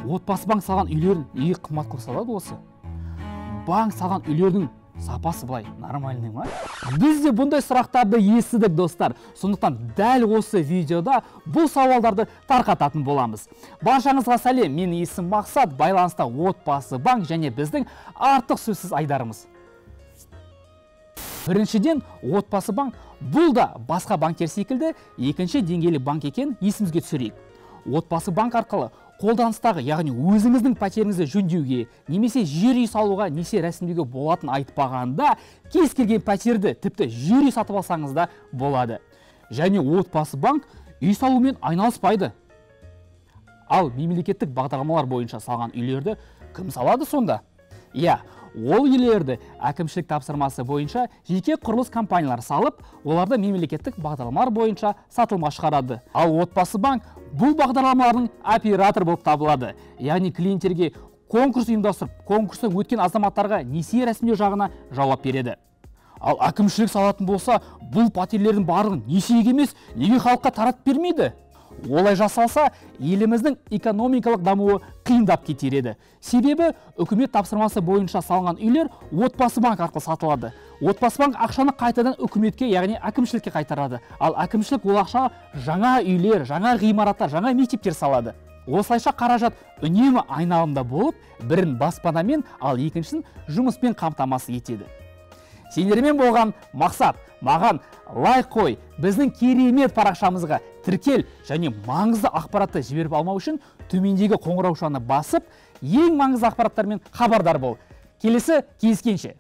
отбасы банк салған үйлерін неге қымбат қылып салады осы? Банк салған үйлердің сапасы былай нормальный ма? Біз де бұндай сұрақтарды естідік, достар. Сондықтан дәл осы видеода бұл сауалдарды тарқататын боламыз. Баршаңызға сәлем, менің есімім Мақсат, байланыста отбасы банк және біздің артық сөзсіз айдарымыз. Біріншіден, отбасы банк бұл да басқа банктер секілді екінші деңгейлі банк екен есімізге түсірейік. Отбасы банк арқылы қолданыстағы, яғни өзіңіздің пәтеріңізді жөндеуге, немесе жер үй салуға несие рәсімдеуге болатын айтпағанда, кез келген пәтерді тіпті жер үй сатып алсаңыз да болады. Және отбасы банк үй салумен айналыспайды. Ал мемлекеттік бағдарламалар бойынша салған үйлерді кім салады сонда? Иә, ол үйлерді әкімшілік тапсырмасы бойынша жеке құрылыс компаниялар салып, оларды мемлекеттік бағдарламалар бойынша сатылымға шығарады. Ал отбасы банк бұл бағдарламалардың оператор болып табылады. Яғни клиенттерге конкурс ұйымдастырып, конкурстан өткен азаматтарға несие рәсімдеу жағына жауап береді. Ал әкімшілік салатын болса, бұл пәтерлердің барлығын несиеге емес, неге халыққа таратып бермейді? Олай жасалса, еліміздің экономикалық дамуы қиындап кетер еді. Себебі үкімет тапсырмасы бойынша салынған үйлер отбасы банк арқылы сатылады. Отбасы банк ақшаны қайтадан үкіметке, яғни әкімшілікке қайтарады. Ал әкімшілік ол ақша жаңа үйлер, жаңа ғимараттар, жаңа мектептер салады. Осылайша қаражат үнемі айналымда болып, бірін баспанамен, ал екіншісін жұмыспен қамтамасыз етеді. Сендермен болған Мақсат, маған лайк қой, біздің керемет парақшамызға тіркел және маңызды ақпаратты жіберіп алмау үшін төмендегі қоңыраушаны басып, ең маңызды ақпараттармен хабардар бол. Келесі кездескенше.